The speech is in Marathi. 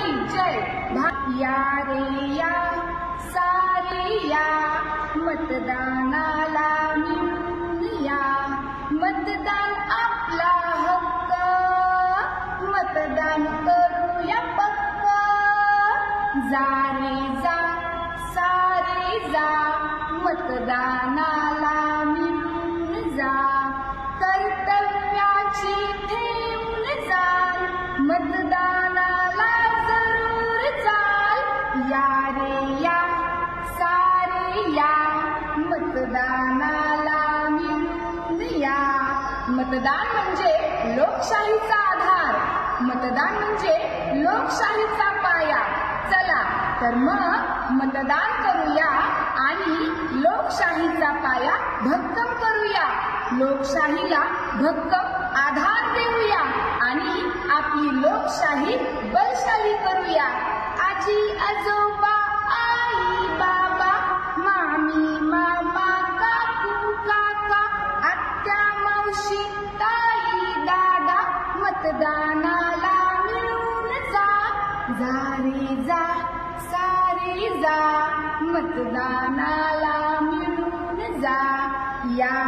की जय। या रे या सारे या मतदानाला मिळून या, मतदान आपला हक्क, मतदान करूया पक्क। जा रे जा सारे जा, मतदानाला मिळून जा, कर्तव्याची ठेवून जाल, मतदानाला जरूर चाल। या रे या सारे या, मतदानाला मिळून या। मतदान म्हणजे लोकशाहीचा आधार, मतदान म्हणजे लोकशाहीचा पाया। चला तर मग मतदान करूया आणि लोकशाहीचा पाया भक्कम करूया, लोकशाहीला भक्कम आधार देऊया आणि आपली लोकशाही बलशाली करूया। आजी आजोबा आई बाबा मामी मामा काकू काका आत्या मावशी ताई दादा, मतदानाला मिळून जा। जा रे जा सारे जा, मतदानाला मिळून जा। या